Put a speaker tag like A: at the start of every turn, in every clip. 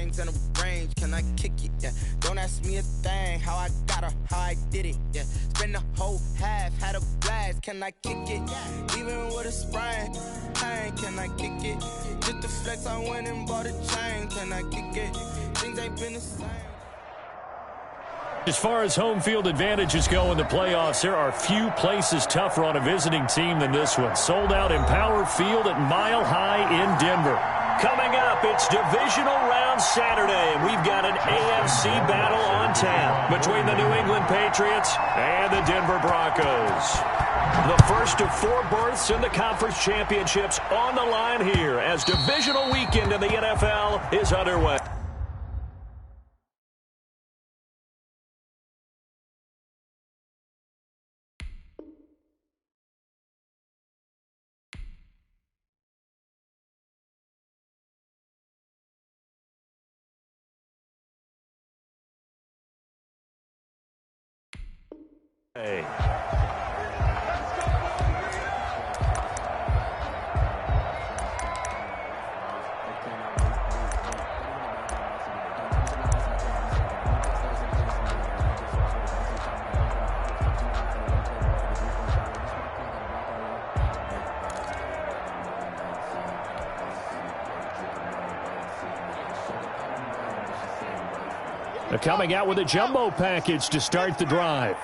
A: lanes and a range, can I kick it? Yeah. Don't ask me a thing, how I got her, how I did it. Yeah. Spend the whole half, had a blast, can I kick it? Even with a sprain, pain, can I kick it? Just the flex, I went and bought a chain, can I kick it? Things ain't been the same.
B: As far as home field advantages go in the playoffs, there are few places tougher on a visiting team than this one. Sold out Empower Field at Mile High in Denver. Coming up, it's Divisional Round Saturday, and we've got an AFC battle on tap between the New England Patriots and the Denver Broncos. The first of 4 berths in the conference championships on the line here as Divisional Weekend in the NFL is underway. Hey. They're coming out with a jumbo package to start the drive.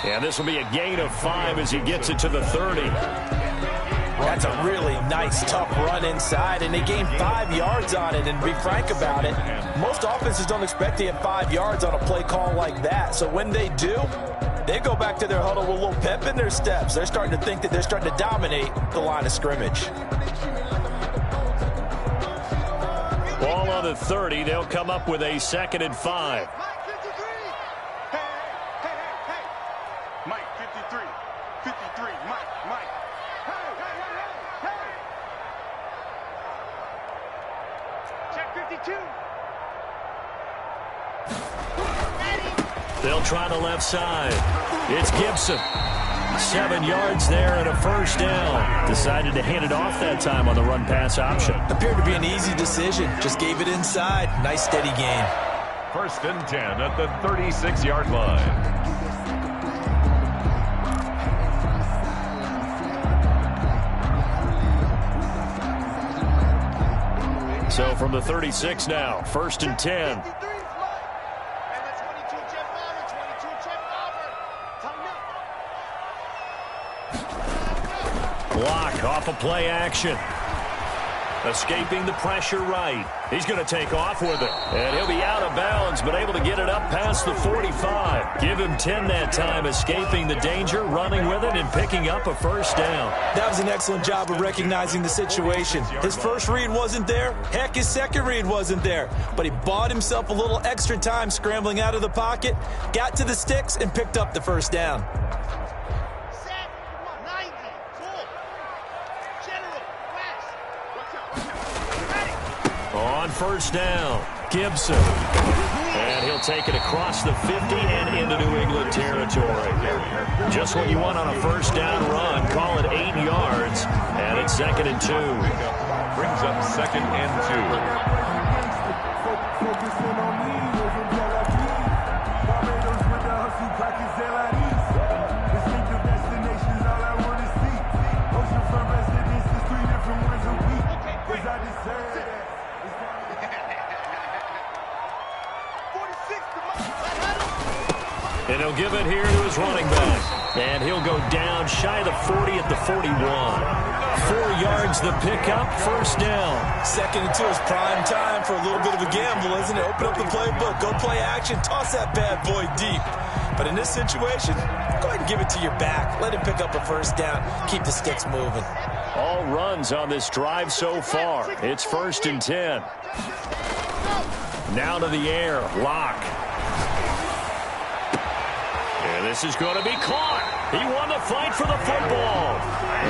B: And this will be a gain of 5 as he gets it to the 30.
C: That's a really nice, tough run inside, and they gained 5 yards on it. And to be frank about it, most offenses don't expect to get 5 yards on a play call like that. So when they do, they go back to their huddle with a little pep in their steps. They're starting to think that they're starting to dominate the line of scrimmage.
B: Ball on the 30. They'll come up with a 2nd and 5.
D: Mike, 53, 53, Mike. Hey. Check 52.
B: They'll try the left side. It's Gibson. 7 yards there and a first down. Decided to hand it off that time on the run-pass option.
C: Appeared to be an easy decision. Just gave it inside. Nice, steady gain.
E: 1st and 10 at the 36-yard line.
B: So from the 36 now, 1st and 10. Block off a play action. Escaping the pressure right. He's going to take off with it. And he'll be out of bounds, but able to get it up past the 45. Give him 10 that time, escaping the danger, running with it, and picking up a first down.
C: That was an excellent job of recognizing the situation. His first read wasn't there. Heck, his second read wasn't there. But he bought himself a little extra time scrambling out of the pocket, got to the sticks, and picked up the first down.
B: On first down, Gibson. And he'll take it across the 50 and into New England territory. Just what you want on a first down run. Call it 8 yards. And it's 2nd and 2.
E: Brings up 2nd and 2.
B: And he'll give it here to his running back. And he'll go down shy of the 40 at the 41. 4 yards the pickup, first down.
C: 2nd and 2 is prime time for a little bit of a gamble, isn't it? Open up the playbook, go play action, toss that bad boy deep. But in this situation, go ahead and give it to your back. Let him pick up a first down. Keep the sticks moving.
B: All runs on this drive so far. It's 1st and 10. Now to the air, Locke. And this is going to be caught. He won the fight for the football.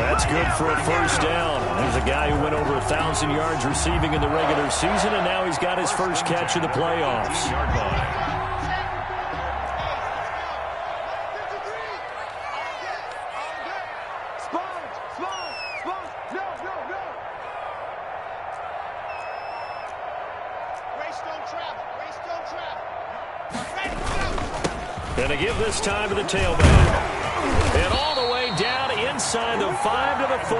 B: That's good for a first down. There's a guy who went over 1,000 yards receiving in the regular season, and now he's got his first catch in the playoffs. And to give this time to the tailback. And all the way down inside the 5 to the 4.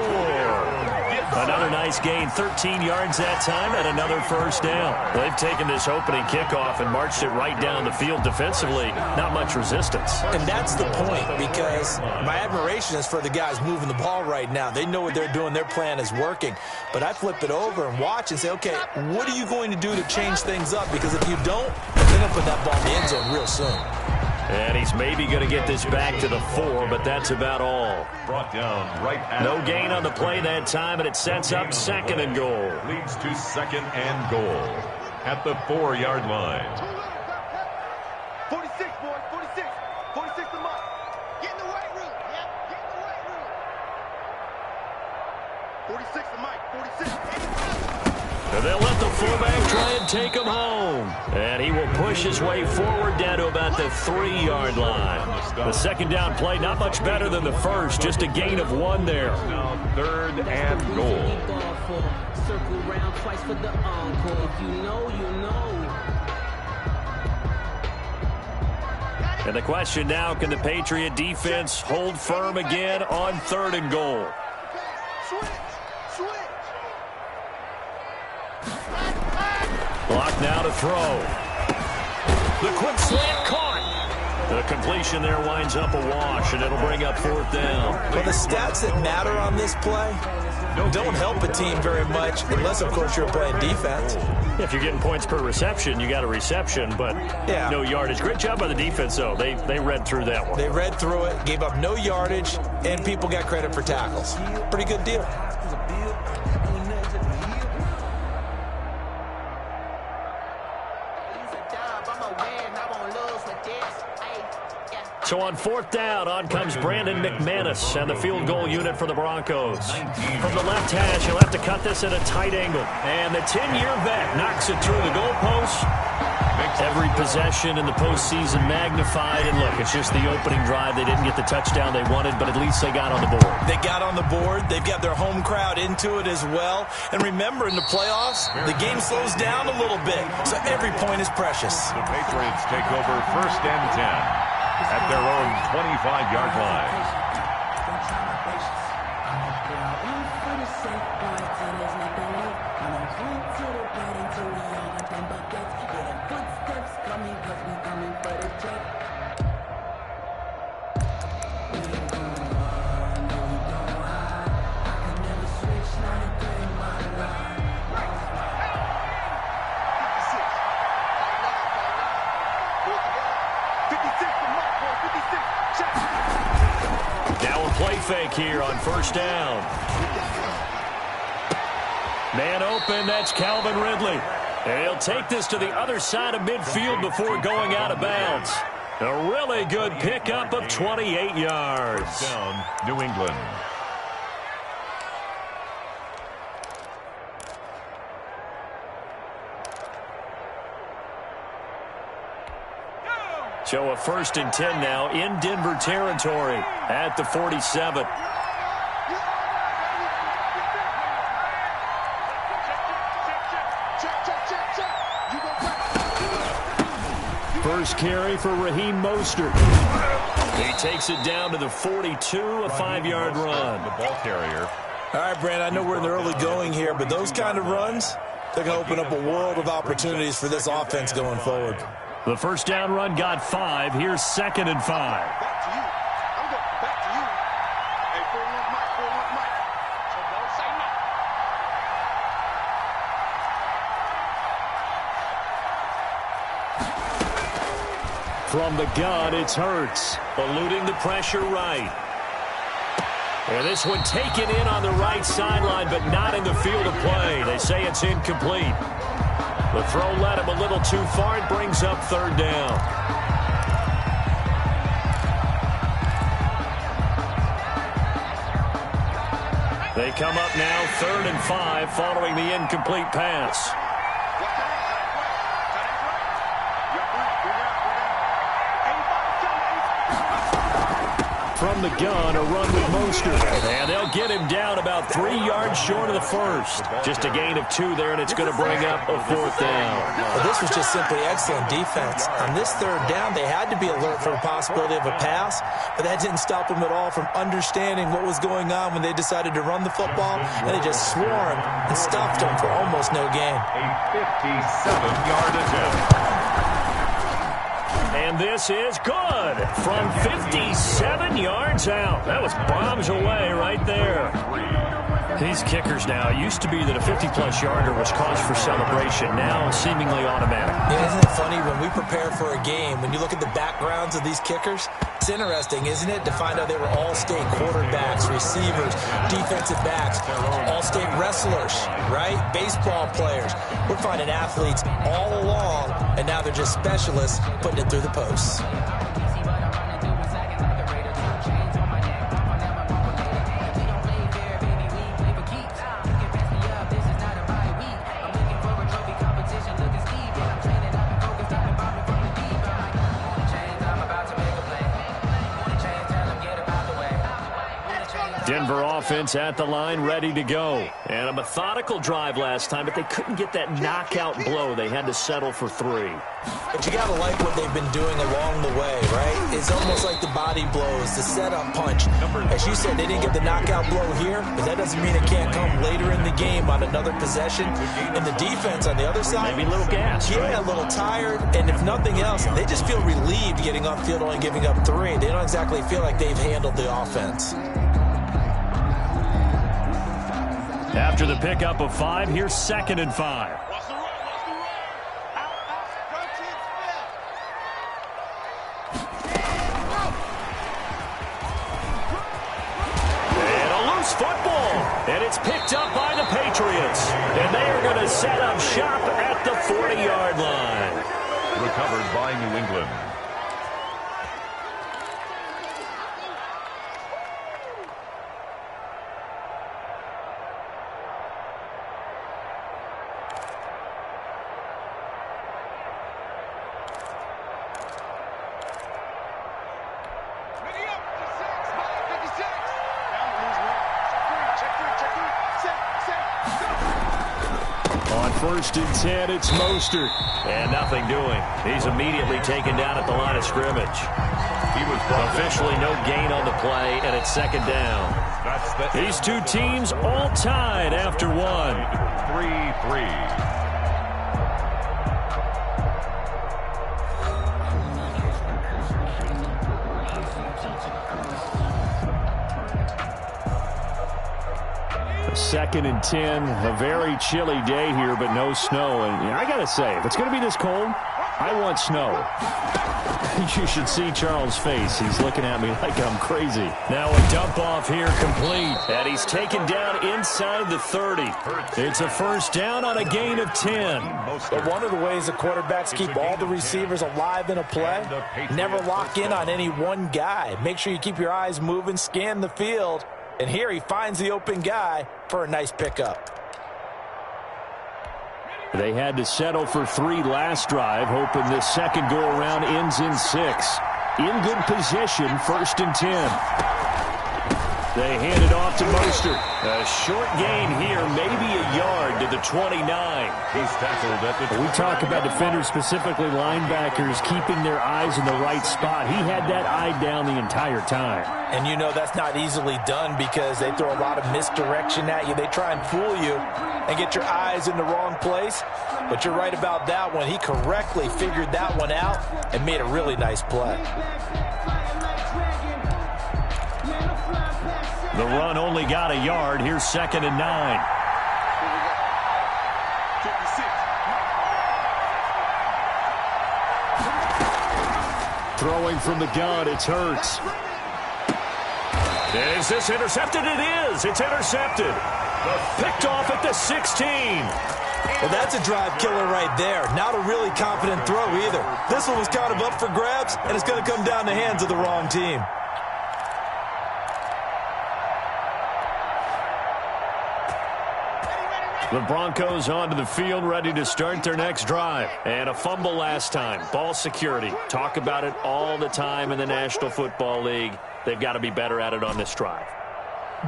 B: Another nice gain, 13 yards that time, and another first down. They've taken this opening kickoff and marched it right down the field defensively. Not much resistance.
C: And that's the point, because my admiration is for the guys moving the ball right now. They know what they're doing. Their plan is working. But I flip it over and watch and say, okay, what are you going to do to change things up? Because if you don't, they're going to put that ball in the end zone real soon.
B: And he's maybe going to get this back to the 4, but that's about all.
E: Brought down right at
B: No gain on the play that time, and it sets up 2nd and goal.
E: Leads to 2nd and goal at the 4-yard line.
D: 46, boys, 46. 46 to Mike. Get in the weight room. Yep, get in the weight room. 46 to Mike, 46.
B: And they'll let the fullback try and take him home. And he will push his way forward down to about the 3-yard line. The second down play, not much better than the first, just a gain of 1 there.
E: Now 3rd and goal.
F: Circle round twice for the encore. If you know, you know.
B: And the question now, can the Patriot defense hold firm again on 3rd and goal? Block now to throw. The quick slant caught. The completion there winds up a wash, and it'll bring up 4th down.
C: Well, the stats that matter on this play don't help a team very much, unless, of course, you're playing defense.
B: If you're getting points per reception, you got a reception, but no yardage. Great job by the defense, though. They read through that one.
C: They read through it, gave up no yardage, and people got credit for tackles. Pretty good deal.
B: So on 4th down, on comes Brandon McManus and the field goal unit for the Broncos. From the left hash, he'll have to cut this at a tight angle. And the 10-year vet knocks it through the goalpost. Every possession in the postseason magnified. And look, it's just the opening drive. They didn't get the touchdown they wanted, but at least they got on the board.
C: They got on the board. They've got their home crowd into it as well. And remember, in the playoffs, the game slows down a little bit, so every point is precious.
E: The Patriots take over 1st and 10 at their own 25-yard line.
B: Play fake here on 1st down. Man open, that's Calvin Ridley. And he'll take this to the other side of midfield before going out of bounds. A really good pickup of 28 yards.
E: Down, New England.
B: So a 1st and 10 now in Denver territory at the 47. First carry for Raheem Mostert. He takes it down to the 42, a 5-yard run.
E: The ball carrier.
C: All right, Brand, I know we're in the early going here, but those kind of runs, they're going to open up a world of opportunities for this offense going forward.
B: The first down run got 5. Here's 2nd and 5.
D: Back to you. I'm going back to you. Hey, 4-1 Mike, 4-1 Mike. So don't say nothing.
B: From the gun, it's Hurts, eluding the pressure right. And this one taken in on the right sideline, but not in the field of play. They say it's incomplete. The throw led him a little too far. It brings up 3rd down. They come up now 3rd and 5 following the incomplete pass. from the gun, a run with Mostert. And they'll get him down about 3 yards short of the first. Just a gain of 2 there, and it's going to bring up a 4th down.
C: Well, this was just simply excellent defense. On this 3rd down, they had to be alert for the possibility of a pass, but that didn't stop them at all from understanding what was going on when they decided to run the football, and they just swarmed and stuffed them for almost no gain.
E: A 57-yard attempt.
B: And this is good from 57 yards out. That was bombs away right there. These kickers now, it used to be that a 50-plus yarder was cause for celebration. Now seemingly automatic.
C: Yeah, isn't it funny when we prepare for a game, when you look at the backgrounds of these kickers, it's interesting, isn't it, to find out they were all-state quarterbacks, receivers, defensive backs, all-state wrestlers, right? Baseball players. We're finding athletes all along, and now they're just specialists putting it through the posts.
B: Denver offense at the line, ready to go. And a methodical drive last time, but they couldn't get that knockout blow. They had to settle for 3.
C: But you got to like what they've been doing along the way, right? It's almost like the body blows, the setup punch. As you said, they didn't get the knockout blow here, but that doesn't mean it can't come later in the game on another possession. And the defense on the other side,
B: maybe a little gas.
C: Yeah,
B: right?
C: A little tired. And if nothing else, they just feel relieved getting off field, only giving up 3. They don't exactly feel like they've handled the offense.
B: After the pickup of 5, here's 2nd and 5. And a loose football. And it's picked up by the Patriots. And they are going to set up shop at the 40-yard line.
E: Recovered by New England.
B: On 1st and 10, it's Mostert. And nothing doing. He's immediately taken down at the line of scrimmage. He was officially no gain on the play, and it's 2nd down. These two teams all tied after 1.
E: 3-3.
B: Second and 10, a very chilly day here, but no snow. And I got to say, if it's going to be this cold, I want snow. You should see Charles' face. He's looking at me like I'm crazy. Now a dump off here complete. And he's taken down inside the 30. It's a 1st down on a gain of 10.
C: But one of the ways the quarterbacks keep all the receivers alive in a play, never lock in on any one guy. Make sure you keep your eyes moving, scan the field. And here he finds the open guy for a nice pickup.
B: They had to settle for 3 last drive, hoping this second go-around ends in 6. In good position, 1st and 10. They hand it off to Mostert. A short gain here, maybe a yard to the 29.
E: He's tackled at the 20.
B: We talk about defenders, specifically linebackers, keeping their eyes in the right spot. He had that eye down the entire time.
C: And you know that's not easily done because they throw a lot of misdirection at you. They try and fool you and get your eyes in the wrong place. But you're right about that one. He correctly figured that one out and made a really nice play.
B: The run only got a yard. Here's 2nd and 9. Throwing from the gun, it's Hurts. Is this intercepted? It is. It's intercepted. Picked off at the 16.
C: Well, that's a drive killer right there. Not a really confident throw either. This one was kind of up for grabs, and it's going to come down the hands of the wrong team.
B: The Broncos onto the field, ready to start their next drive. And a fumble last time. Ball security. Talk about it all the time in the National Football League. they've got to be better at it on this drive.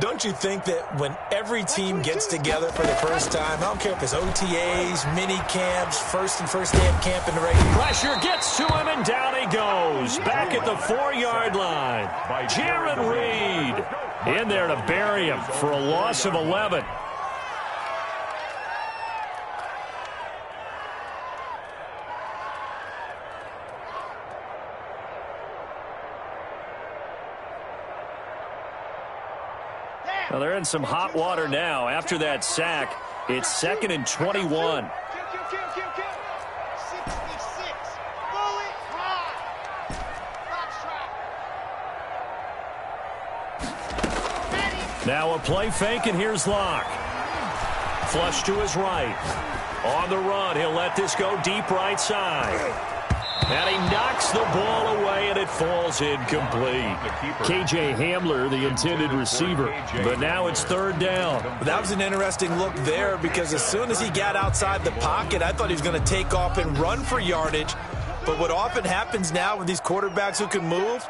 C: Don't you think that when every team gets together for the first time, I don't care if it's OTAs, mini camps, first day of camp in the regular.
B: Pressure gets to him, and down he goes. Back at the 4-yard line. Jaron Reed in there to bury him for a loss of 11. Well, they're in some hot water now. After that sack, it's 2nd and 21. Now a play fake, and here's Locke. Flush to his right. On the run, he'll let this go deep right side. And he knocks the ball away, and it falls incomplete. K.J. Hamler, the intended receiver. But now it's 3rd down.
C: That was an interesting look there, because as soon as he got outside the pocket, I thought he was going to take off and run for yardage. But what often happens now with these quarterbacks who can move,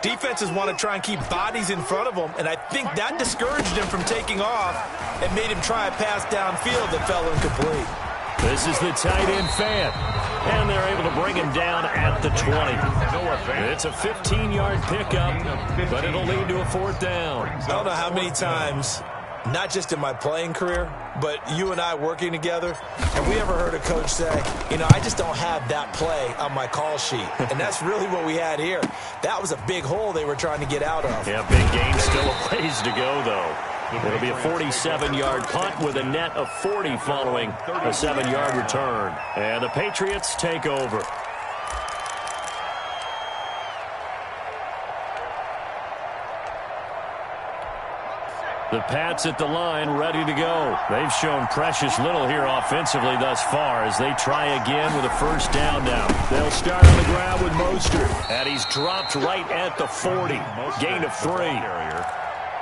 C: defenses want to try and keep bodies in front of them, and I think that discouraged him from taking off and made him try a pass downfield that fell incomplete.
B: This is the tight end fan, and they're able to bring him down at the 20. It's a 15-yard pickup, but it'll lead to a 4th down.
C: I don't know how many times, not just in my playing career, but you and I working together, have we ever heard a coach say, you know, I just don't have that play on my call sheet? And that's really what we had here. That was a big hole they were trying to get out of.
B: Yeah, big gain, still a ways to go, though. It'll be a 47-yard punt with a net of 40 following a 7-yard return. And the Patriots take over. The Pats at the line, ready to go. They've shown precious little here offensively thus far as they try again with a 1st down now. They'll start on the ground with Mostert, and he's dropped right at the 40. Gain of 3.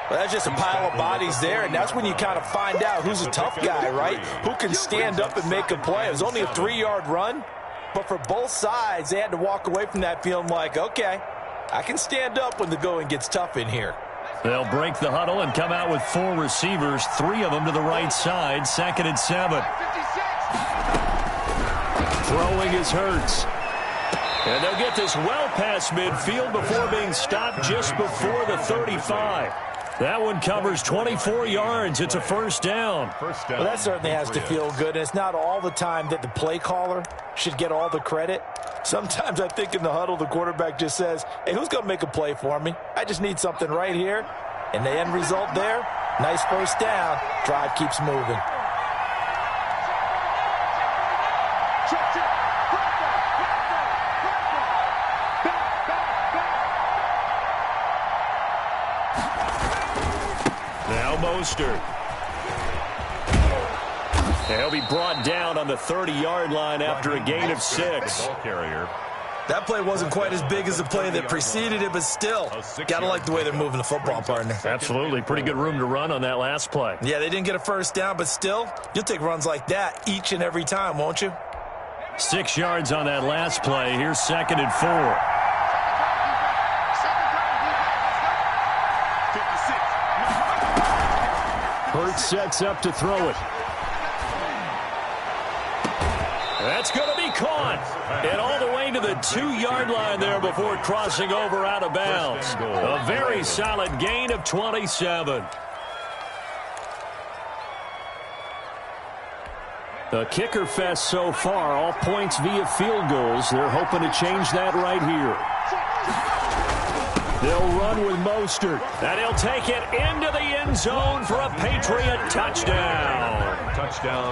C: Well, that's just a pile of bodies there, and that's when you kind of find out who's a tough guy, right? Who can stand up and make a play. It was only a 3-yard run, but for both sides, they had to walk away from that feeling like, okay, I can stand up when the going gets tough in here.
B: They'll break the huddle and come out with 4 receivers, 3 of them to the right side, 2nd and 7. Throwing is Hurts. And they'll get this well past midfield before being stopped just before the 35. That one covers 24 yards. It's a 1st down.
C: Well, that certainly has to feel good. And it's not all the time that the play caller should get all the credit. Sometimes I think in the huddle, the quarterback just says, hey, who's going to make a play for me? I just need something right here. And the end result there, nice 1st down. Drive keeps moving.
B: Mostert. He'll be brought down on the 30-yard line after a gain of 6.
C: That play wasn't quite as big as the play that preceded it, but still, got to like the way they're moving the football, partner.
B: Absolutely. Pretty good room to run on that last play.
C: Yeah, they didn't get a 1st down, but still, you'll take runs like that each and every time, won't you?
B: 6 yards on that last play. Here's 2nd and 4. Hurts sets up to throw it. That's going to be caught. And all the way to the 2-yard line there before crossing over out of bounds. A very solid gain of 27. The kicker fest so far, all points via field goals. They're hoping to change that right here. They'll run with Mostert, and he'll take it into the end zone for a Patriot touchdown.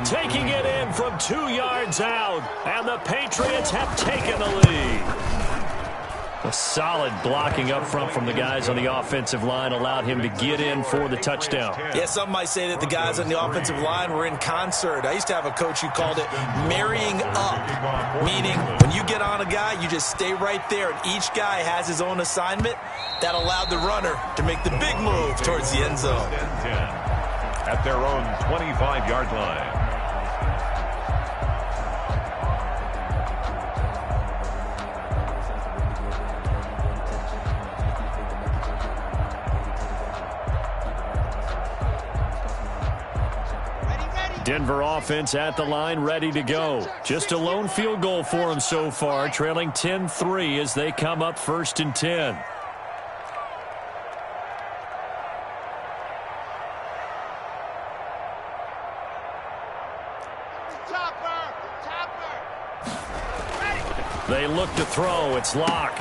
B: Taking it in from 2 yards out, and the Patriots have taken the lead. A solid blocking up front from the guys on the offensive line allowed him to get in for the touchdown.
C: Yeah, some might say that the guys on the offensive line were in concert. I used to have a coach who called it marrying up, meaning when you get on a guy, you just stay right there, and each guy has his own assignment. That allowed the runner to make the big move towards the end zone.
E: At their own 25-yard line.
B: Denver offense at the line, ready to go. Just a lone field goal for them so far, trailing 10-3 as they come up 1st and 10. They look to throw. It's Locke.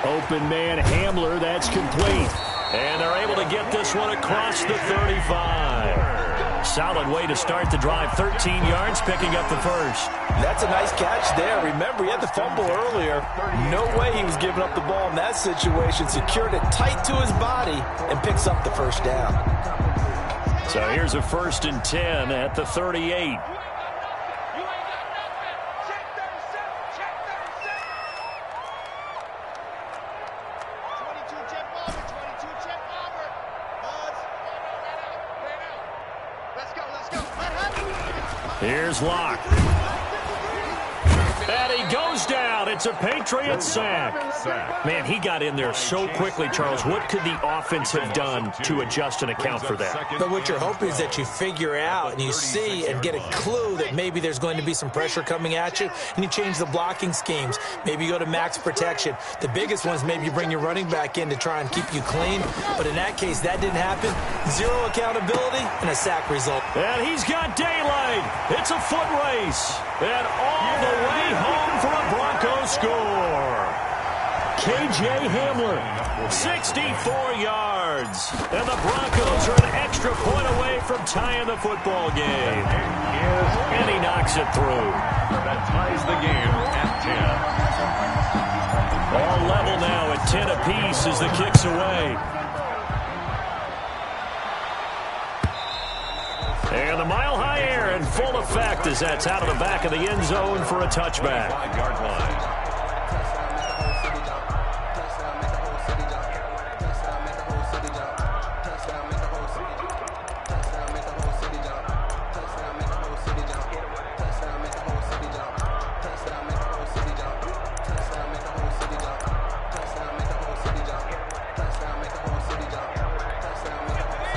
B: Open man Hamler. That's complete. And they're able to get this one across the 35. Solid way to start the drive. 13 yards, picking up the first.
C: That's a nice catch there. Remember, he had the fumble earlier. No way he was giving up the ball in that situation. Secured it tight to his body and picks up the first down.
B: So here's a 1st and 10 at the 38. Here's Locke. And he goes down. It's a Patriots sack. Man, he got in there so quickly, Charles. What could the offense have done to adjust and account for that?
C: But what you're hoping is that you figure out and you see and get a clue that maybe there's going to be some pressure coming at you, and you change the blocking schemes. Maybe you go to max protection. The biggest ones, maybe you bring your running back in to try and keep you clean. But in that case, that didn't happen. Zero accountability and a sack result.
B: And he's got daylight. It's a foot race. And all the way home for a Broncos score. K.J. Hamler, 64 yards. And the Broncos are an extra point away from tying the football game. And he knocks it through.
E: That ties the game at 10.
B: All level now at 10 apiece as the kick's away. And the mile-high air in full effect as that's out of the back of the end zone for a touchback.
E: 5-yard line.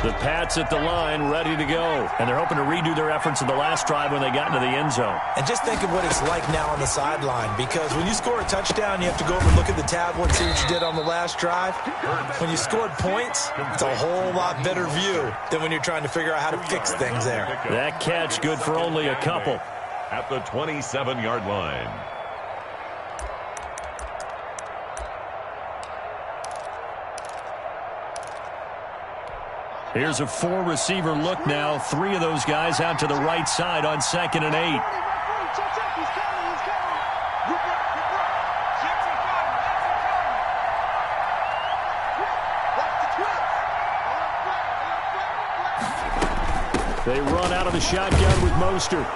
B: The Pats at the line, ready to go. And they're hoping to redo their efforts in the last drive when they got into the end zone.
C: And just think of what it's like now on the sideline, because when you score a touchdown, you have to go over and look at the tablet and see what you did on the last drive. When you scored points, it's a whole lot better view than when you're trying to figure out how to fix things there.
B: That catch good for only a couple.
E: At the 27-yard line.
B: Here's a 4-receiver look now. 3 of those guys out to the right side on 2nd and 8. They run out of the shotgun with Mostert.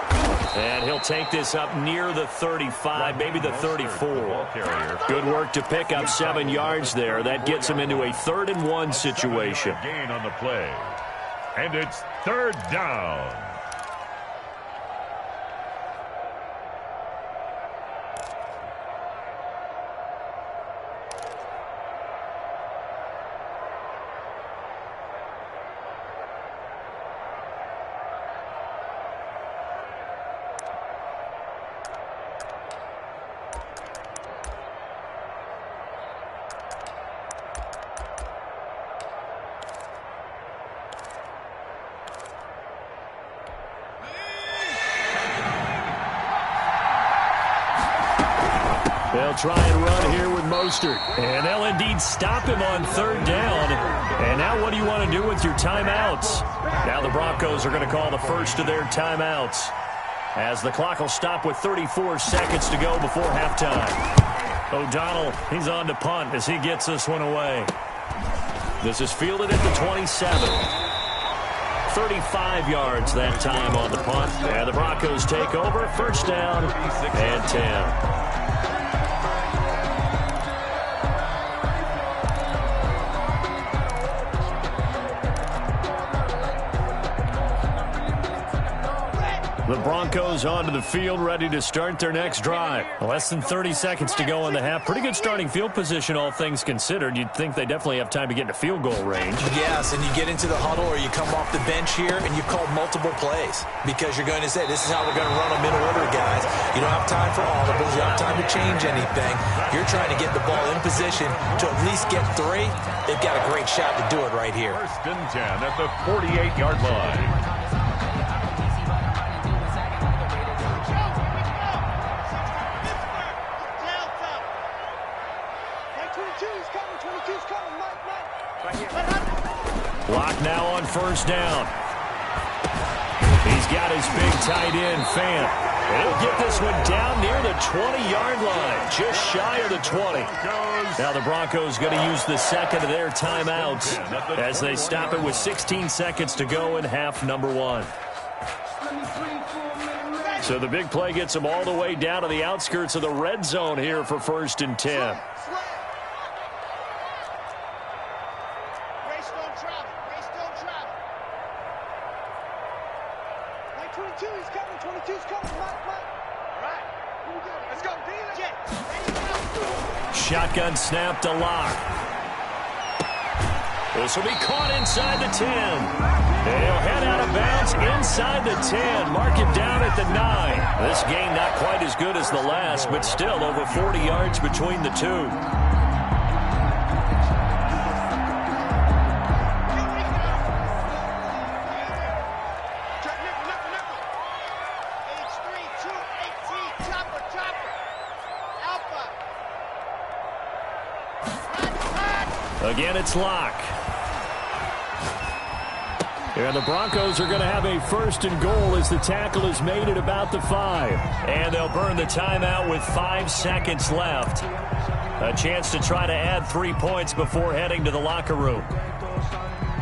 B: And he'll take this up near the 35, maybe the 34. Good work to pick up 7 yards there. That gets him into a 3rd and 1 situation.
E: Gain on the play. And it's 3rd down.
B: They'll try and run here with Mostert. And they'll indeed stop him on 3rd down. And now what do you want to do with your timeouts? Now the Broncos are going to call the first of their timeouts, as the clock will stop with 34 seconds to go before halftime. O'Donnell, he's on to punt as he gets this one away. This is fielded at the 27. 35 yards that time on the punt. And the Broncos take over. 1st down and 10. The Broncos onto the field, ready to start their next drive. Less than 30 seconds to go in the half. Pretty good starting field position, all things considered. You'd think they definitely have time to get into field goal range.
C: Yes, and you get into the huddle or you come off the bench here and you call multiple plays because you're going to say, this is how we're going to run them in order, guys. You don't have time for audibles. You don't have time to change anything. You're trying to get the ball in position to at least get 3. They've got a great shot to do it right here.
E: First and 10 at the 48-yard line.
B: Lock now on first down. He's got his big tight end, Fant. And he'll get this one down near the 20-yard line, just shy of the 20. Now the Broncos going to use the second of their timeouts as they stop it with 16 seconds to go in half number 1. So the big play gets them all the way down to the outskirts of the red zone here for first and 10. Shotgun snap to Lock. This will be caught inside the 10. He'll head out of bounds inside the 10. Mark him down at the 9. This game not quite as good as the last, but still over 40 yards between the two. Again, it's Lock. And the Broncos are going to have a first and goal as the tackle is made at about the 5. And they'll burn the timeout with 5 seconds left. A chance to try to add 3 points before heading to the locker room.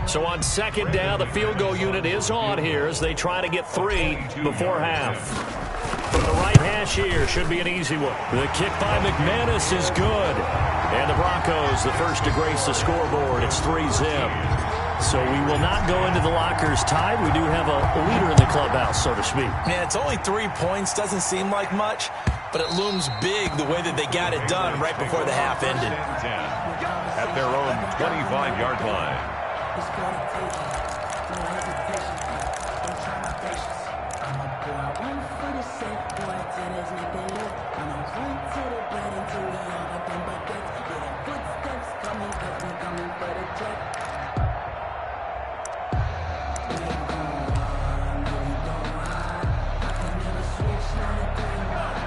B: So on second down, the field goal unit is on here as they try to get 3 before half. From the right hash here, should be an easy one. The kick by McManus is good. And the Broncos, the first to grace the scoreboard. It's 3-zip. So we will not go into the lockers tied. We do have a leader in the clubhouse, so to speak.
C: Man, it's only 3 points. Doesn't seem like much, but it looms big the way that they got it done right before the half ended.
E: 10 at their own 25-yard line.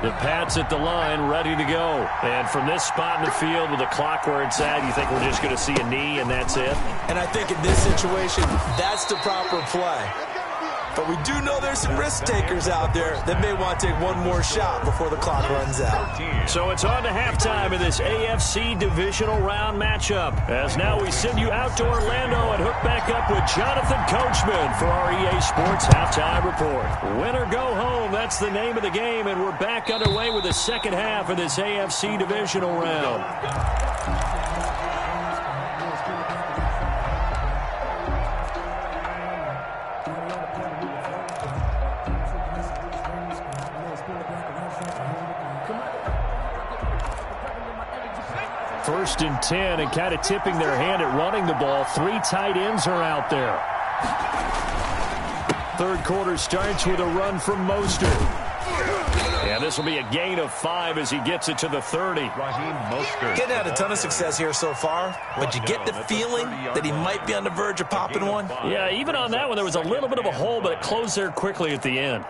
B: The Pats at the line, ready to go. And from this spot in the field with the clock where it's at, you think we're just going to see a knee and that's it?
C: And I think in this situation, that's the proper play. But we do know there's some risk takers out there that may want to take one more shot before the clock runs out.
B: So it's on to halftime of this AFC Divisional Round matchup. As now we send you out to Orlando and hook back up with Jonathan Coachman for our EA Sports Halftime Report. Win or go home, that's the name of the game, and we're back underway with the second half of this AFC Divisional Round. First and 10, and kind of tipping their hand at running the ball. 3 tight ends are out there. Third quarter starts with a run from Mostert. And this will be a gain of 5 as he gets it to the 30.
C: Getting had a ton of success here so far, but you get the feeling that he might be on the verge of popping one.
B: Yeah, even on that one, there was a little bit of a hole, but it closed there quickly at the end.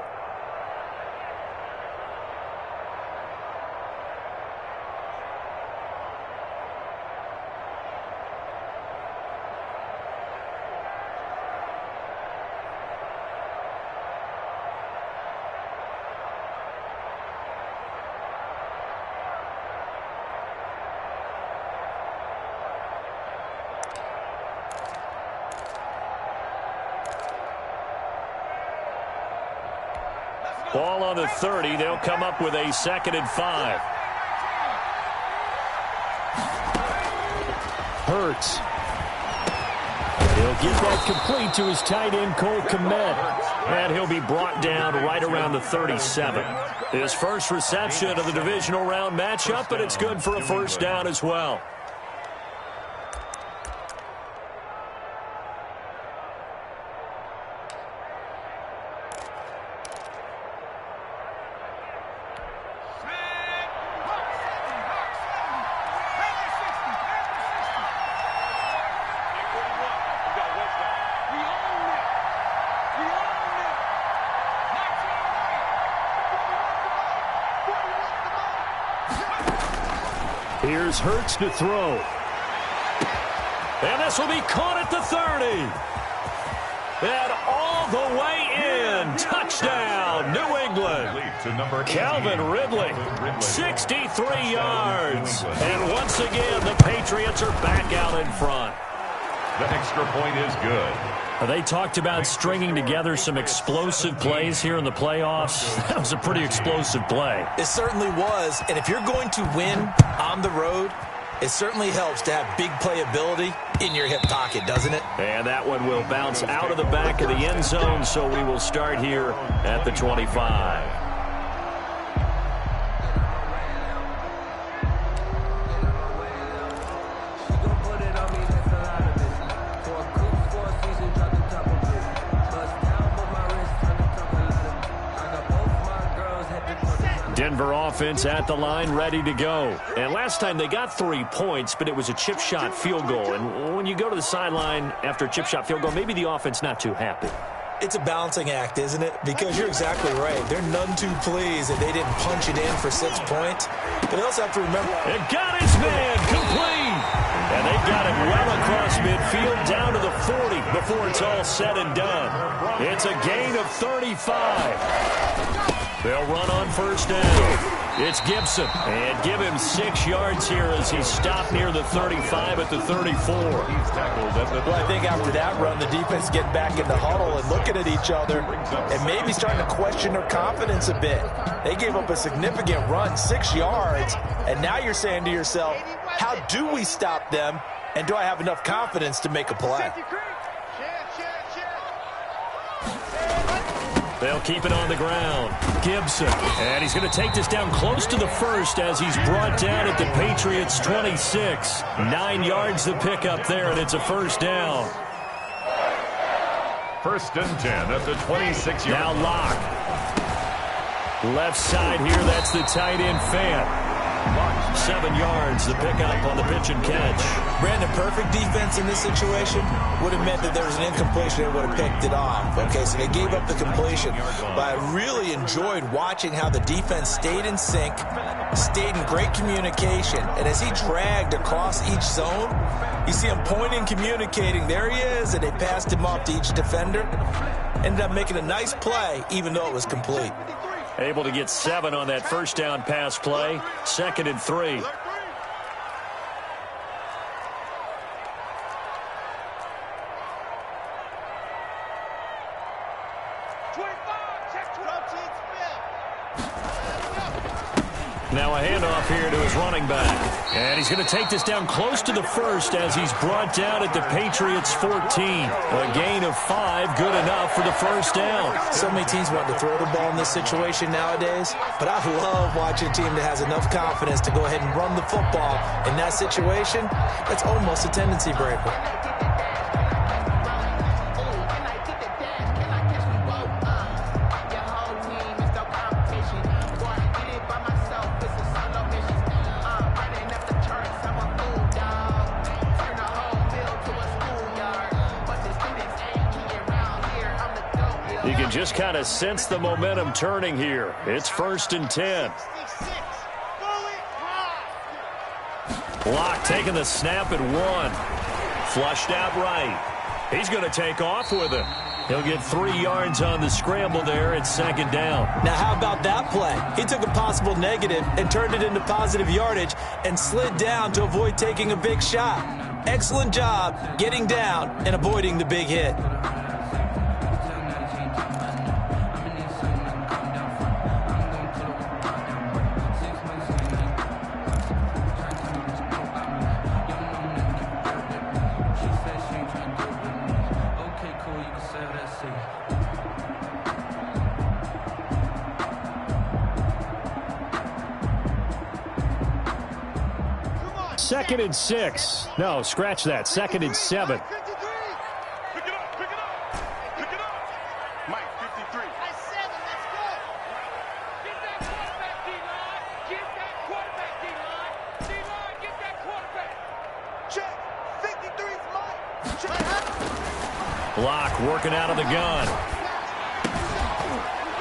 B: Ball on the 30. They'll come up with a 2nd and 5. Hurts. He'll get that complete to his tight end, Cole Kmet. And he'll be brought down right around the 37. His first reception of the divisional round matchup, but it's good for a first down as well. Here's Hurts to throw. And this will be caught at the 30. And all the way in. Touchdown, New England. Calvin Ridley, 63 yards. And once again, the Patriots are back out in front.
E: That extra point is good.
B: They talked about stringing together some explosive plays here in the playoffs. That was a pretty explosive play.
C: It certainly was. And if you're going to win on the road, it certainly helps to have big playability in your hip pocket, doesn't it?
B: And that one will bounce out of the back of the end zone, so we will start here at the 25. Denver offense at the line, ready to go. And last time they got 3 points, but it was a chip shot field goal. And when you go to the sideline after a chip shot field goal, maybe the offense not too happy.
C: It's a balancing act, isn't it? Because you're exactly right. They're none too pleased that they didn't punch it in for 6 points. But they also have to remember.
B: It got his man complete. And they got it well across midfield down to the 40 before it's all said and done. It's a gain of 35. They'll run on first down. It's Gibson. And give him 6 yards here as he's stopped near the 35 at the 34.
C: Well, I think after that run, the defense getting back in the huddle and looking at each other and maybe starting to question their confidence a bit. They gave up a significant run, 6 yards, and now you're saying to yourself, how do we stop them, and do I have enough confidence to make a play?
B: They'll keep it on the ground. Gibson. And he's going to take this down close to the first as he's brought down at the Patriots' 26. 9 yards the pickup there, and it's a first down.
E: First and 10 at the 26-yard.
B: Now Locke. Left side here, that's the tight end Fant. 7 yards, the pickup on the pitch and catch.
C: Brandon, perfect defense in this situation would have meant that there was an incompletion and would have picked it off. Okay, so they gave up the completion. But I really enjoyed watching how the defense stayed in sync, stayed in great communication. And as he dragged across each zone, you see him pointing, communicating. There he is, and they passed him off to each defender. Ended up making a nice play, even though it was complete.
B: Able to get 7 on that first down pass play. 2nd and 3. Now a handoff here to his running back. And he's going to take this down close to the first as he's brought down at the Patriots' 14. A gain of 5, good enough for the first down.
C: So many teams want to throw the ball in this situation nowadays, but I love watching a team that has enough confidence to go ahead and run the football. In that situation, that's almost a tendency breaker.
B: You can just kind of sense the momentum turning here. It's 1st and 10. Locke taking the snap at 1. Flushed out right. He's going to take off with it. He'll get 3 yards on the scramble there. It's 2nd down.
C: Now, how about that play? He took a possible negative and turned it into positive yardage and slid down to avoid taking a big shot. Excellent job getting down and avoiding the big hit.
B: 2nd and 6. No, scratch that. 2nd and 7.
D: Pick it up, pick it up, pick it up. Mike, 53.
G: I said it, let's go. Get that quarterback, D-line. Get that quarterback, D-line. D-line, get that quarterback.
D: Check. 53's Mike. Check.
B: Block working out of the gun.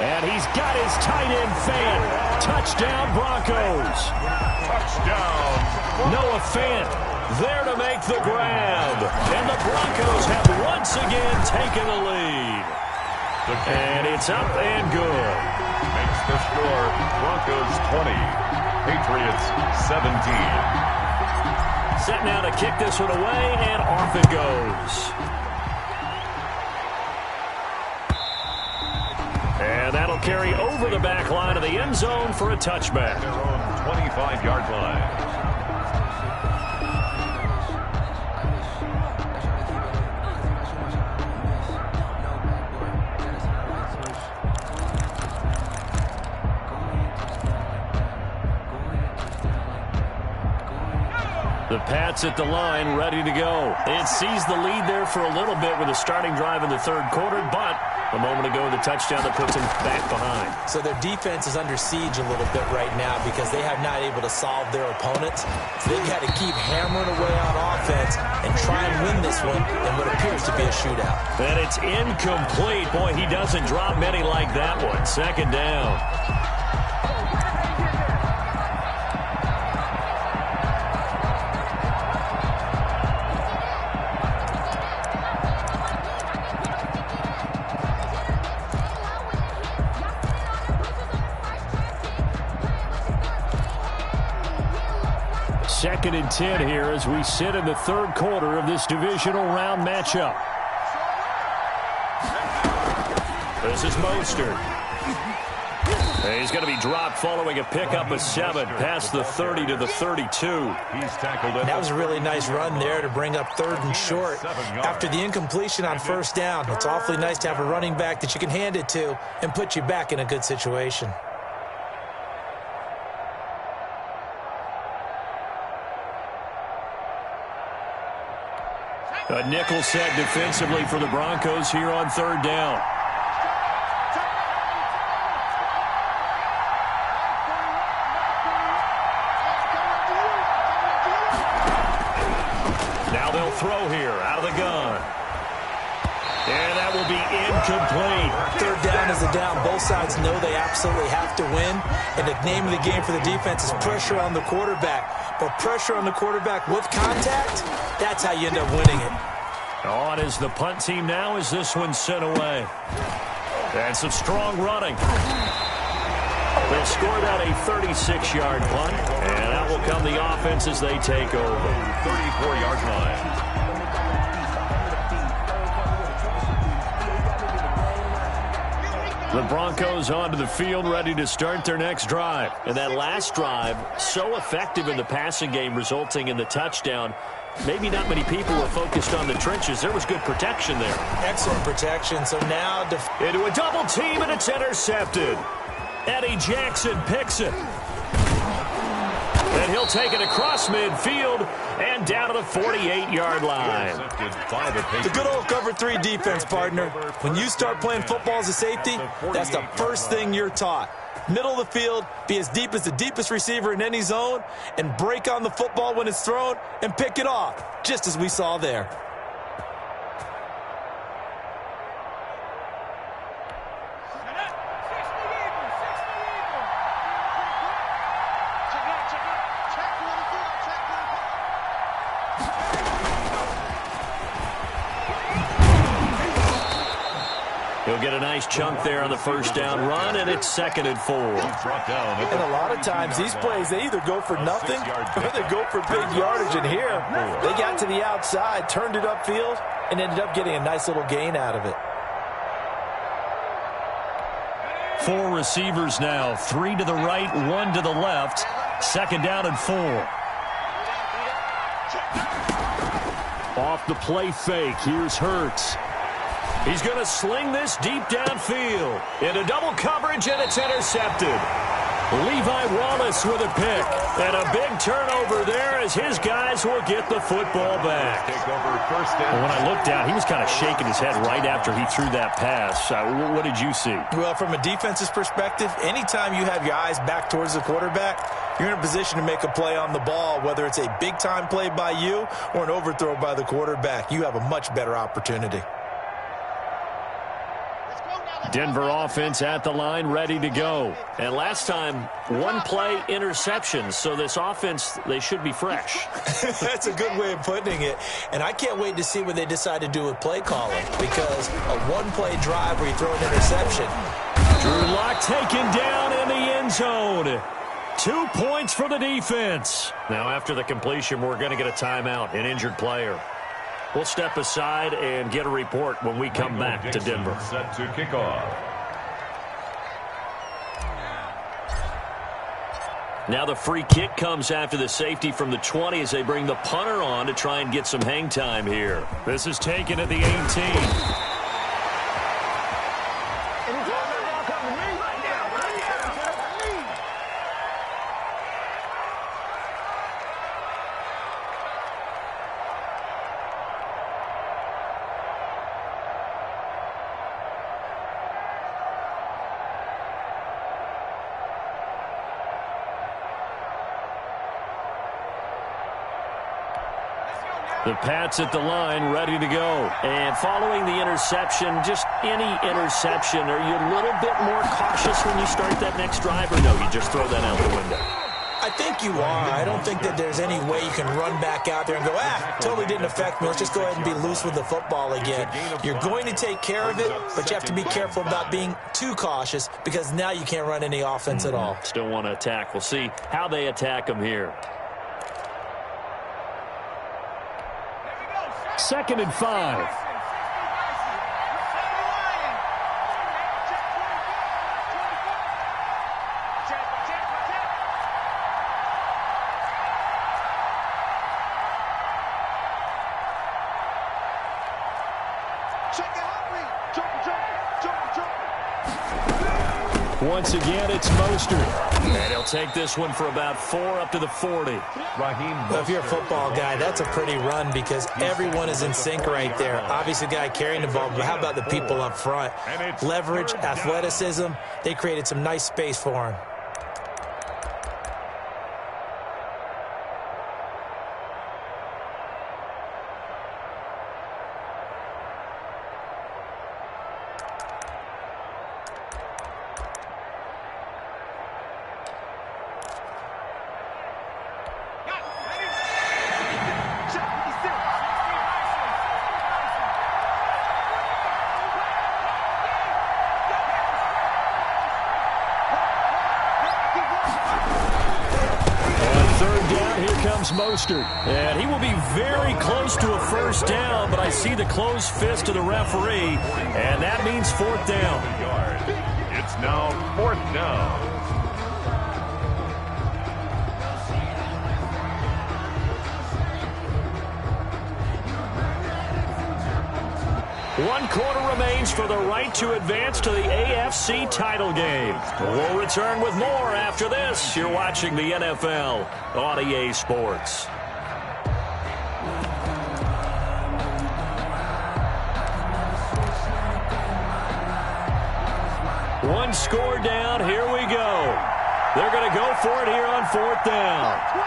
B: And he's got his tight end fan. Touchdown, Broncos.
E: Touchdown.
B: Noah Fant there to make the grab. And the Broncos have once again taken the lead. And it's up and good.
E: Makes the score Broncos 20, Patriots 17.
B: Set now to kick this one away, and off it goes. And that'll carry over the back line of the end zone for a touchback.
E: Their own 25-yard line.
B: The Pats at the line, ready to go. It sees the lead there for a little bit with a starting drive in the third quarter, but a moment ago, the touchdown that puts them back behind.
C: So their defense is under siege a little bit right now because they have not able to solve their opponents. So they've got to keep hammering away on offense and try and win this one in what appears to be a shootout.
B: And it's incomplete. Boy, he doesn't drop many like that one. Second down. Second and 10 here as we sit in the third quarter of this divisional round matchup. This is Mostert. He's going to be dropped following a pickup of 7 past the 30 to the 32.
E: He's tackled it.
C: That was a really nice run there to bring up 3rd and short. After the incompletion on 1st down, it's awfully nice to have a running back that you can hand it to and put you back in a good situation.
B: A nickel set defensively for the Broncos here on 3rd down. Now they'll throw here out of the gun. And that will be incomplete.
C: 3rd down is a down. Both sides know they absolutely have to win. And the name of the game for the defense is pressure on the quarterback. But pressure on the quarterback with contact, that's how you end up winning it.
B: On is the punt team now as this one's sent away. And some strong running. They'll score that a 36-yard punt. And that will come the offense as they take over.
E: 34-yard line.
B: The Broncos onto the field, ready to start their next drive. And that last drive, so effective in the passing game, resulting in the touchdown. Maybe not many people were focused on the trenches. There was good protection there.
C: Excellent protection. So now
B: into a double team, and it's intercepted. Eddie Jackson picks it. And he'll take it across midfield and down to the 48-yard line.
C: The good old cover 3 defense, partner. When you start playing football as a safety, that's the first thing you're taught. Middle of the field, be as deep as the deepest receiver in any zone, and break on the football when it's thrown and pick it off, just as we saw there.
B: He'll get a nice chunk there on the 1st down run, and it's 2nd and 4.
C: And a lot of times, these plays, they either go for nothing or they go for big yardage. And here, they got to the outside, turned it upfield, and ended up getting a nice little gain out of it.
B: 4 receivers now, 3 to the right, 1 to the left. 2nd down and 4. Off the play fake, here's Hurts. He's going to sling this deep downfield into double coverage, and it's intercepted. Levi Wallace with a pick. And a big turnover there as his guys will get the football back.
E: Take over first and
B: When I looked down, he was kind of shaking his head right after he threw that pass. What did you see?
C: Well, from a defense's perspective, anytime you have your eyes back towards the quarterback, you're in a position to make a play on the ball, whether it's a big-time play by you or an overthrow by the quarterback. You have a much better opportunity.
B: Denver offense at the line, ready to go. And last time, one play interception. So this offense, they should be fresh.
C: That's a good way of putting it. And I can't wait to see what they decide to do with play calling, because a one-play drive where you throw an interception.
B: Drew Lock taken down in the end zone. 2 points for the defense. Now after the completion, we're going to get a timeout, an injured player. We'll step aside and get a report when we come back to Denver.
E: Set to kick off.
B: Now the free kick comes after the safety from the 20 as they bring the punter on to try and get some hang time here. This is taken at the 18. The Pats at the line, ready to go. And following the interception, just any interception, are you a little bit more cautious when you start that next drive, or no, you just throw that out the window?
C: I think you are. I don't think that there's any way you can run back out there and go, totally didn't affect me. Let's just go ahead and be loose with the football again. You're going to take care of it, but you have to be careful about being too cautious, because now you can't run any offense at all.
B: Still want to attack. We'll see how they attack them here. 2nd and 5. Once again, it's Mostert. And he'll take this one for about 4 up to the 40.
C: Well, if you're a football guy, that's a pretty run, because everyone is in sync right there. Obviously, the guy carrying the ball, but how about the people up front? Leverage, athleticism, they created some nice space for him.
B: Mostert, and he will be very close to a first down, but I see the closed fist of the referee, and that means 4th down.
E: It's now 4th down.
B: One quarter remains for the right to advance to the AFC title game. We'll return with more after this. You're watching the NFL on EA Sports. One score down. Here we go. They're going to go for it here on 4th down.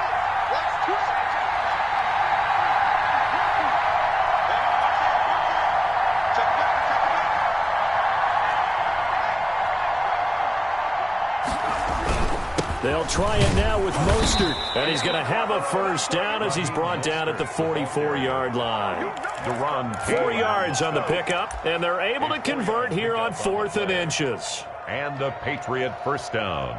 B: They'll try it now with Mostert, and he's going to have a first down as he's brought down at the 44-yard line. 4 yards on the pickup, and they're able to convert here on 4th and inches.
E: And the Patriot first down.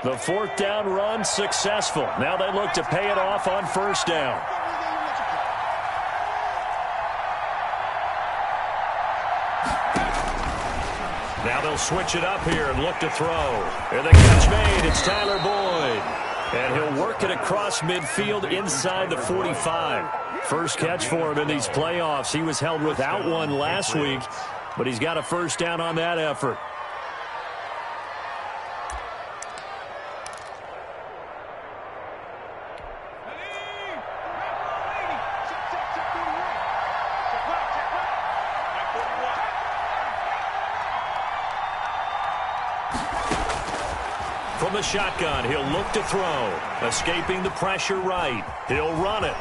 B: The 4th down run successful. Now they look to pay it off on 1st down. Now they'll switch it up here and look to throw. And the catch made. It's Tyler Boyd. And he'll work it across midfield inside the 45. First catch for him in these playoffs. He was held without one last week, but he's got a first down on that effort. From the shotgun, he'll look to throw. Escaping the pressure right. He'll run it.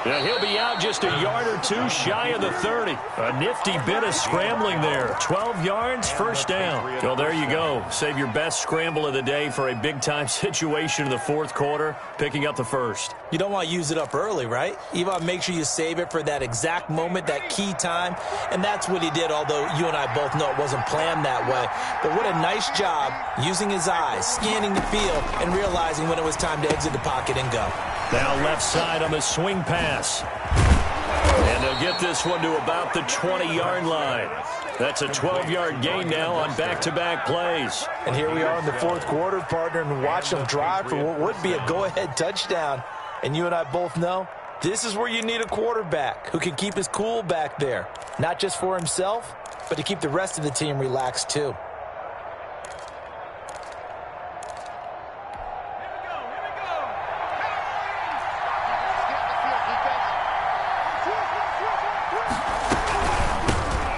B: Yeah, he'll be out just a yard or two shy of the 30. A nifty bit of scrambling there. 12 yards, first down. Well, there you go. Save your best scramble of the day for a big-time situation in the fourth quarter, picking up the first.
C: You don't want to use it up early, right? You want to make sure you save it for that exact moment, that key time. And that's what he did, although you and I both know it wasn't planned that way. But what a nice job using his eyes, scanning the field, and realizing when it was time to exit the pocket and go.
B: Now left side on the swing pass. And they'll get this one to about the 20-yard line. That's a 12-yard gain now on back-to-back plays.
C: And here we are in the fourth quarter, partner, and watch them drive for what would be a go-ahead touchdown. And you and I both know this is where you need a quarterback who can keep his cool back there. Not just for himself, but to keep the rest of the team relaxed too.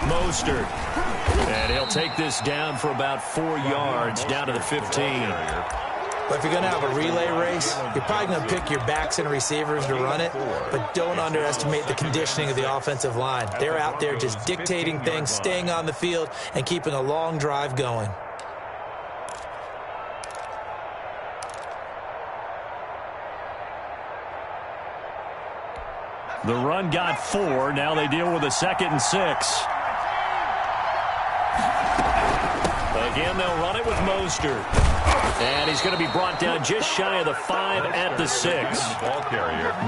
B: Mostert. And he'll take this down for about 4 yards, down to the 15.
C: But if you're going to have a relay race, you're probably going to pick your backs and receivers to run it, but don't underestimate the conditioning of the offensive line. They're out there just dictating things, staying on the field, and keeping a long drive going.
B: The run got 4. Now they deal with a 2nd and 6. Again, they'll run it with Mostert. And he's going to be brought down just shy of the 5 at the 6.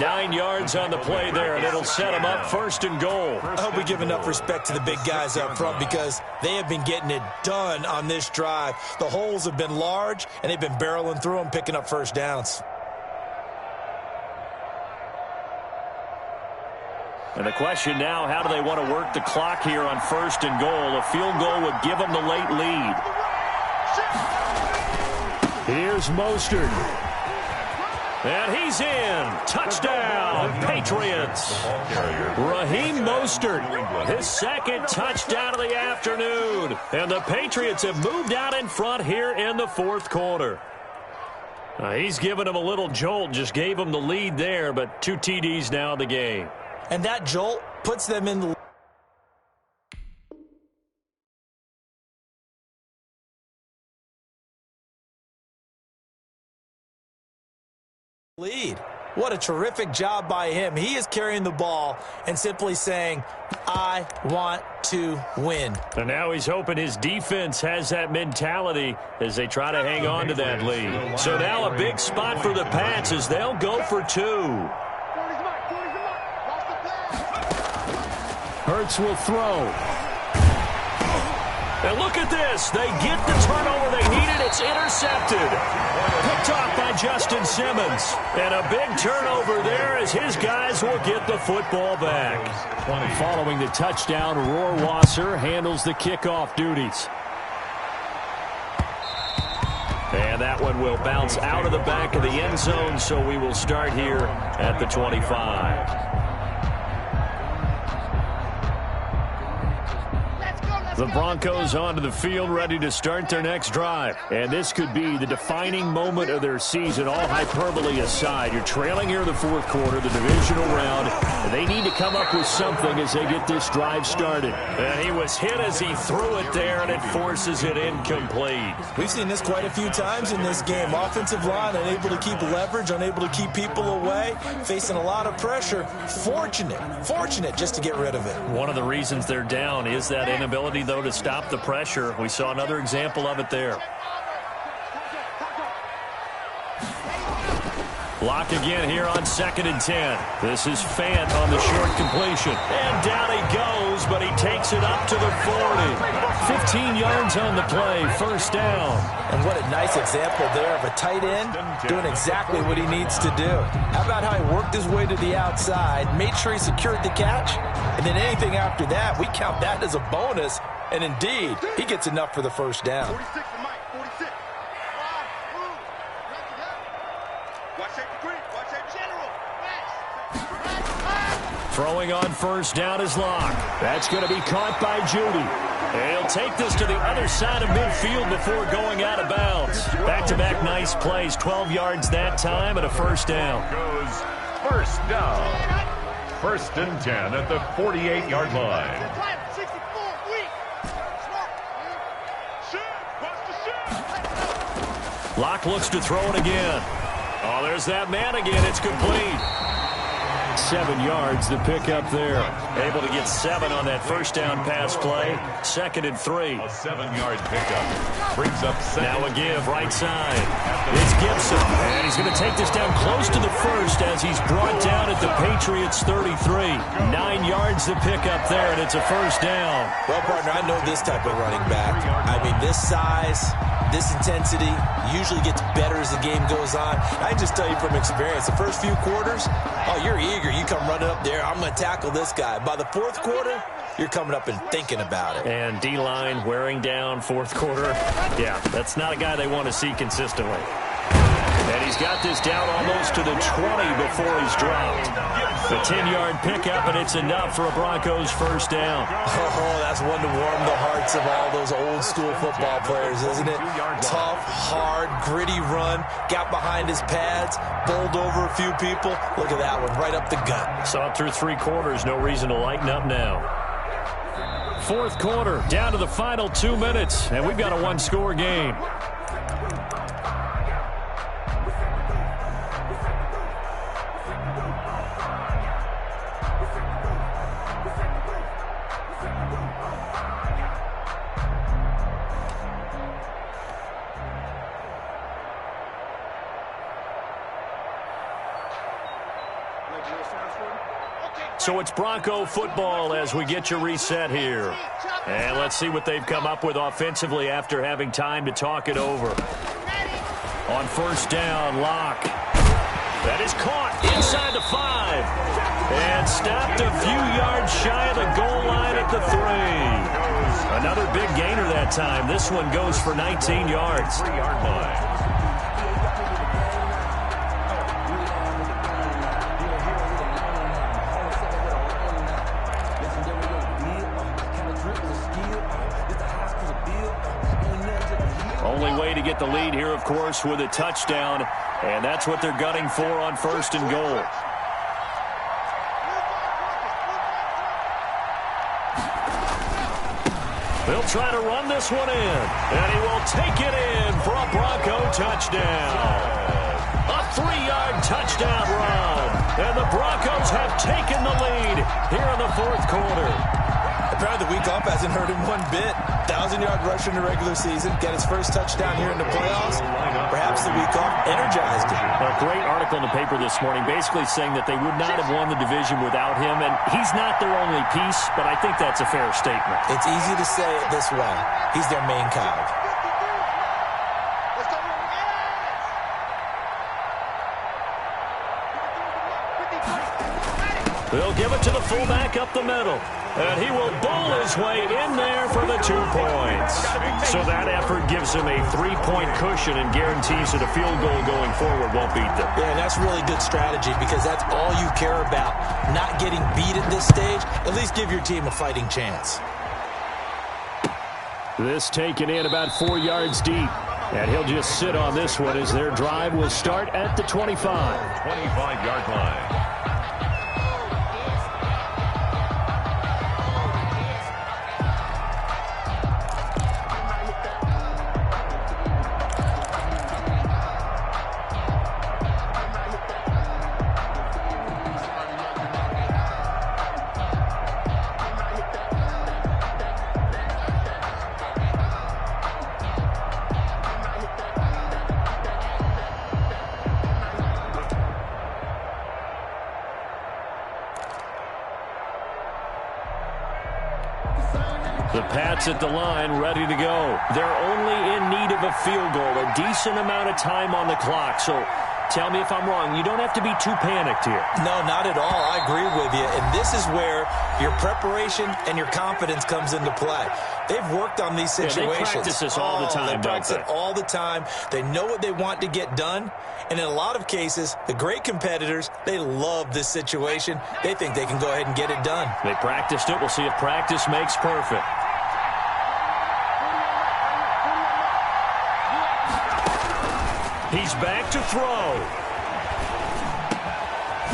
B: 9 yards on the play there, and it'll set him up 1st and goal.
C: I hope we give enough respect to the big guys up front because they have been getting it done on this drive. The holes have been large, and they've been barreling through them, picking up first downs.
B: And the question now, how do they want to work the clock here on 1st and goal? A field goal would give them the late lead. Here's Mostert. And he's in. Touchdown, Patriots. Raheem Mostert, his 2nd touchdown of the afternoon. And the Patriots have moved out in front here in the fourth quarter. He's given him a little jolt, just gave him the lead there, but 2 TDs now in the game.
C: And that jolt puts them in the lead. What a terrific job by him. He is carrying the ball and simply saying, I want to win.
B: And now he's hoping his defense has that mentality as they try to hang on to that lead. So now a big spot for the Pats as they'll go for 2. Hurts will throw. And look at this. They get the turnover they needed. It's intercepted. Picked off by Justin Simmons. And a big turnover there as his guys will get the football back. Following the touchdown, Rohrwasser handles the kickoff duties. And that one will bounce out of the back of the end zone, so we will start here at the 25. The Broncos onto the field, ready to start their next drive. And this could be the defining moment of their season, all hyperbole aside. You're trailing here in the fourth quarter, the divisional round. And they need to come up with something as they get this drive started. And he was hit as he threw it there, and it forces it incomplete.
C: We've seen this quite a few times in this game. Offensive line unable to keep leverage, unable to keep people away, facing a lot of pressure. Fortunate just to get rid of it. One
B: of the reasons they're down is that inability, though, to stop the pressure. We saw another example of it there. Block again here on 2nd and 10. This is Fant on the short completion. And down he goes. goes, but he takes it up to the 40. 15 yards on the play, first down.
C: And what a nice example there of a tight end doing exactly what he needs to do. How about how he worked his way to the outside, made sure he secured the catch, and then anything after that, we count that as a bonus. And indeed, he gets enough for the first down.
D: 46 to Mike, 46. Watch safety green, watch safety general.
B: Throwing on first down is Locke. That's going to be caught by Judy. And he'll take this to the other side of midfield before going out of bounds. Back-to-back nice plays, 12 yards that time and a first down.
E: Goes first down. First and 10 at the 48-yard line.
B: Locke looks to throw it again. Oh, there's that man again. It's complete. 7 yards, the pick up there. Able to get 7 on that first down pass play. 2nd and 3.
E: A 7-yard pickup. Brings up 7.
B: Now a give, right side. It's Gibson. And he's going to take this down close to the first as he's brought down at the Patriots 33. 9 yards the pick up there, and it's a first down.
C: Well, partner, I know this type of running back. I mean, this size, this intensity usually gets better as the game goes on. I can just tell you from experience, the first few quarters, oh, you're eager. You come running up there, I'm going to tackle this guy. By the fourth quarter, you're coming up and thinking about it.
B: And D-line wearing down fourth quarter. Yeah, that's not a guy they want to see consistently. And he's got this down almost to the 20 before he's dropped. The 10-yard pickup, and it's enough for a Broncos first down.
C: Oh, that's one to warm the hearts of all those old-school football players, isn't it? Tough, hard, gritty run, got behind his pads, bowled over a few people. Look at that one, right up the gut.
B: Saw it through 3 quarters, no reason to lighten up now. Fourth quarter, down to the final 2 minutes, and we've got a one-score game. So it's Bronco football as we get you reset here. And let's see what they've come up with offensively after having time to talk it over. On first down, Locke. That is caught inside the 5. And stopped a few yards shy of the goal line at the 3. Another big gainer that time. This one goes for 19 yards.
E: 3-yard line.
B: Only way to get the lead here, of course, with a touchdown, and that's what they're gunning for on first and goal. They'll try to run this one in, and he will take it in for a Bronco touchdown. A 3-yard touchdown run, and the Broncos have taken the lead here in the fourth quarter.
C: Apparently the week off hasn't hurt him one bit. 1,000-yard rush in the regular season, get his first touchdown here in the playoffs. Perhaps the week off energized him.
B: A great article in the paper this morning basically saying that they would not have won the division without him, and he's not their only piece, but I think that's a fair statement.
C: It's easy to say it this way. He's their main cog.
B: They'll give it to the fullback up the middle. And he will bowl his way in there for the 2 points. So that effort gives him a 3-point cushion and guarantees that a field goal going forward won't beat them.
C: Yeah, and that's really good strategy because that's all you care about. Not getting beat at this stage. At least give your team a fighting chance.
B: This taken in about 4 yards deep. And he'll just sit on this one as their drive will start at the 25.
E: 25-yard line.
B: Pats at the line, ready to go. They're only in need of a field goal, a decent amount of time on the clock. So tell me if I'm wrong. You don't have to be too panicked here.
C: No, not at all. I agree with you. And this is where your preparation and your confidence comes into play. They've worked on these situations.
B: They practice this all the time,
C: They practice it all the time. They know what they want to get done. And in a lot of cases, the great competitors, they love this situation. They think they can go ahead and get it done.
B: They practiced it. We'll see if practice makes perfect. He's back to throw.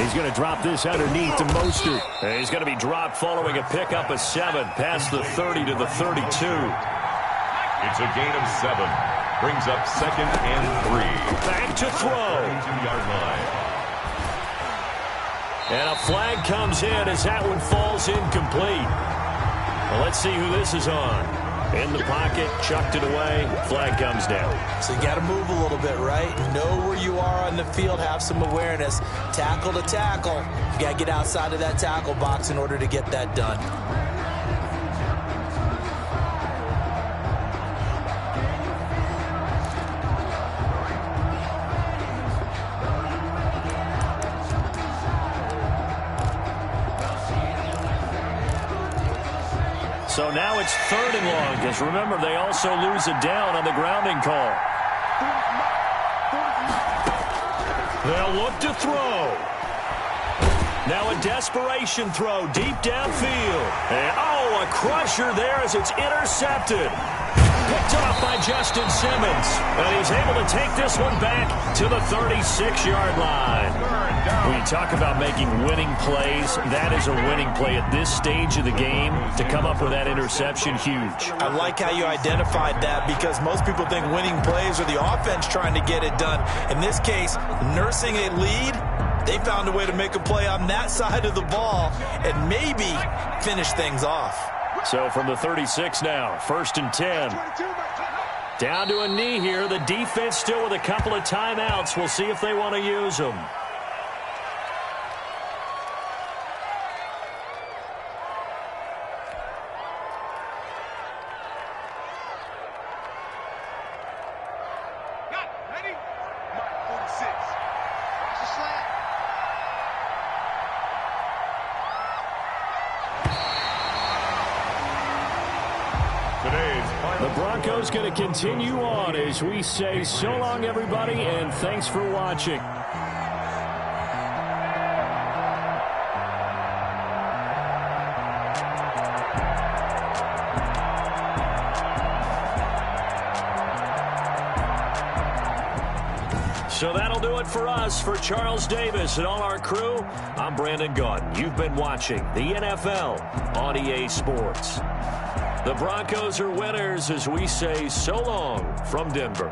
B: He's going to drop this underneath to Mostert. And he's going to be dropped following a pickup of 7 past the 30 to the 32.
E: It's a gain of 7. Brings up 2nd and 3.
B: Back to throw.
E: 32-yard line.
B: And a flag comes in as that one falls incomplete. Well, let's see who this is on. In the pocket, chucked it away, flag comes down.
C: So you got to move a little bit, right? Know where you are on the field, have some awareness. Tackle to tackle. You got to get outside of that tackle box in order to get that done.
B: So now it's 3rd and long, because remember, they also lose a down on the grounding call. They'll look to throw. Now a desperation throw deep downfield. And, oh, a crusher there as it's intercepted. Picked off by Justin Simmons. And he's able to take this one back to the 36-yard line. When you talk about making winning plays, that is a winning play at this stage of the game. To come up with that interception, huge.
C: I like how you identified that, because most people think winning plays are the offense trying to get it done. In this case, nursing a lead, they found a way to make a play on that side of the ball and maybe finish things off.
B: So from the 36 now, 1st and 10. Down to a knee here. The defense still with a couple of timeouts. We'll see if they want to use them. The Broncos going to continue on as we say so long, everybody, and thanks for watching. So that'll do it for us. For Charles Davis and all our crew, I'm Brandon Gaudin. You've been watching the NFL on EA Sports. The Broncos are winners as we say so long from Denver.